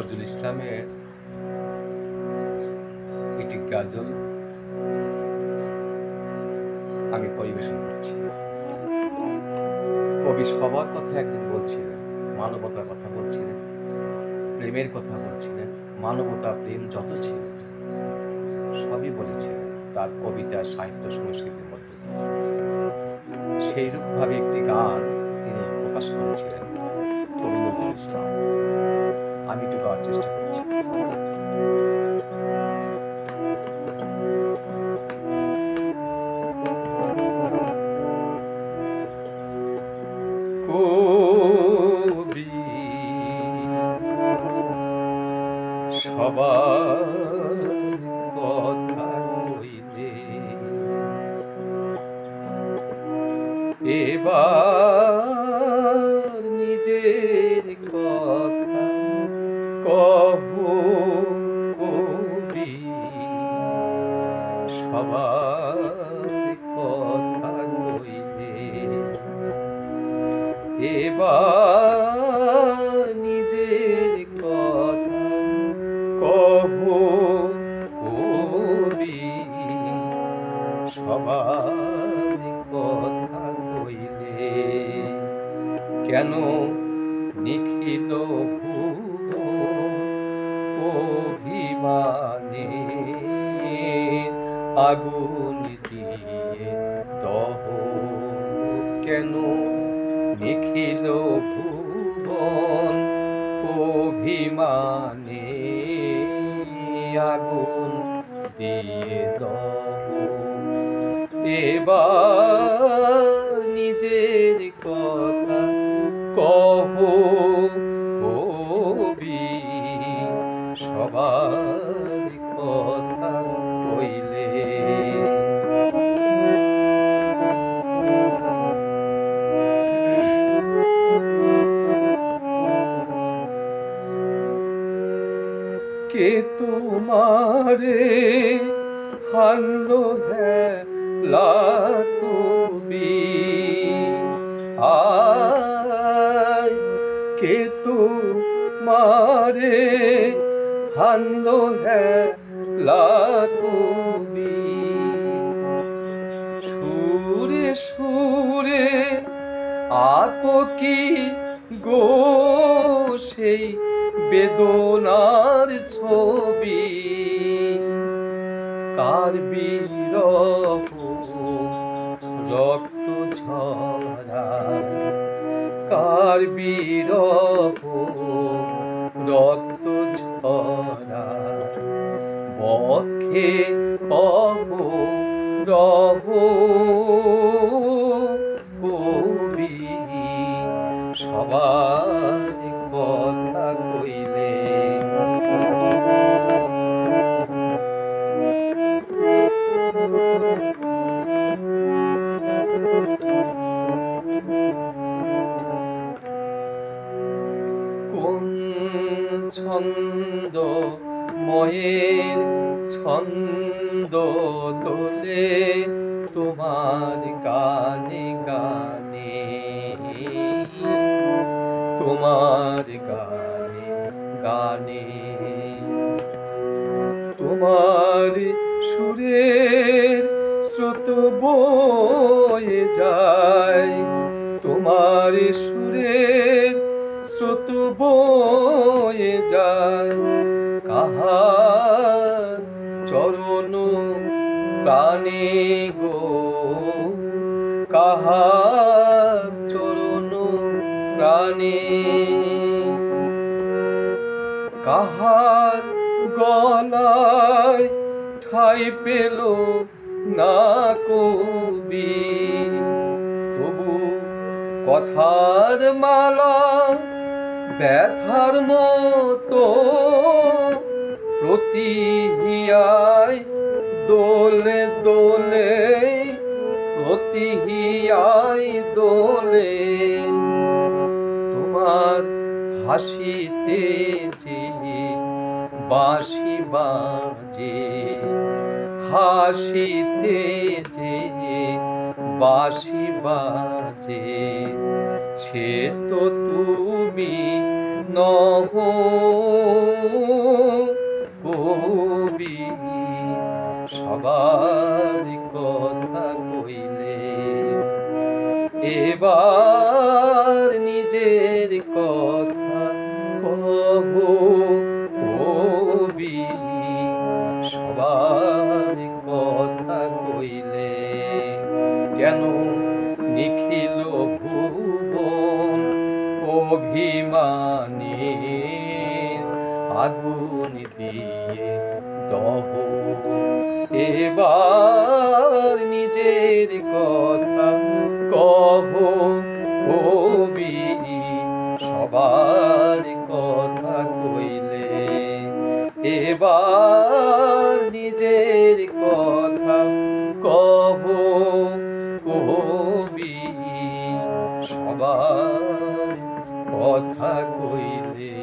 নজরুল ইসলামের একটি গাজল আমি পরিবেশন করছি। কবি সবার কথা একদিন বলছিলেন, মানবতার কথা বলছিলেন, প্রেমের কথা বলছিলেন। মানবতা প্রেম যত ছিল সবই বলেছিলেন তার কবিতা, সাহিত্য, সংস্কৃতির মধ্যে দিয়ে। সেইরূপভাবে একটি গান তিনি প্রকাশ করেছিলেন কবি নজরুল ইসলাম। আমি একটু গাওয়ার চেষ্টা করছি। কবি সবার কথা কইলে এবার নিজের কথা কহ কবি, সবার কথা কইলে এবার নিজের কথা কহ কবি, সবার কথা কইলে কেন নিখিল ভুব অভিমানে আগুন দিয়ে দহ, কেন নিখিল ভুবন অভিমানে আগুন দিয়ে দহ, এবার নিজের কথা কহ কবি, সবার কথা কইলে কে তোমারে হারলো হেলা কবি, আয় কে তোমারে হারলো হেলা কবি, সুরে সুরে আকো কি গো সেই বেদনার ছবি, কার বিরহ রক্ত ঝরা, কার বিরহ রক্ত ঝরা, বক্ষে অহরহ কবি, সবার কথা কইলে কোন ছন্দ ময়ের ছন্দ তোলে তোমার গানে গানে, তোমার গানে গানে, তোমার সুরের স্রোত বয়ে যায়, তোমার সুরের স্রোত বয়ে যায়, কাহার চরণ প্রাণে গো, কাহার চরণ প্রাণে, কাহার গলায় ঠাই পেল না কবি, তবু কথার মালা ব্যথার মতো প্রতি হিয়ায় দোলে দোলে, প্রতি হিয়ায় দোলে, তোমার হাসিতে যে বাঁশি বাজে, হাসিতে যে বাঁশি বাজে, সে তো তুমি নহ। কবি সবার কথা কইলে, এবার নিজের কথা কহ কবি সবার কথা কইলে। কেন নিখিল ভুবন অভিমানে আগুন দিয়ে দহ, এবার নিজের কথা কহ কবি সবার কথা কইলে, এবার নিজের কথা কহ কবি সবার কথা কইলে।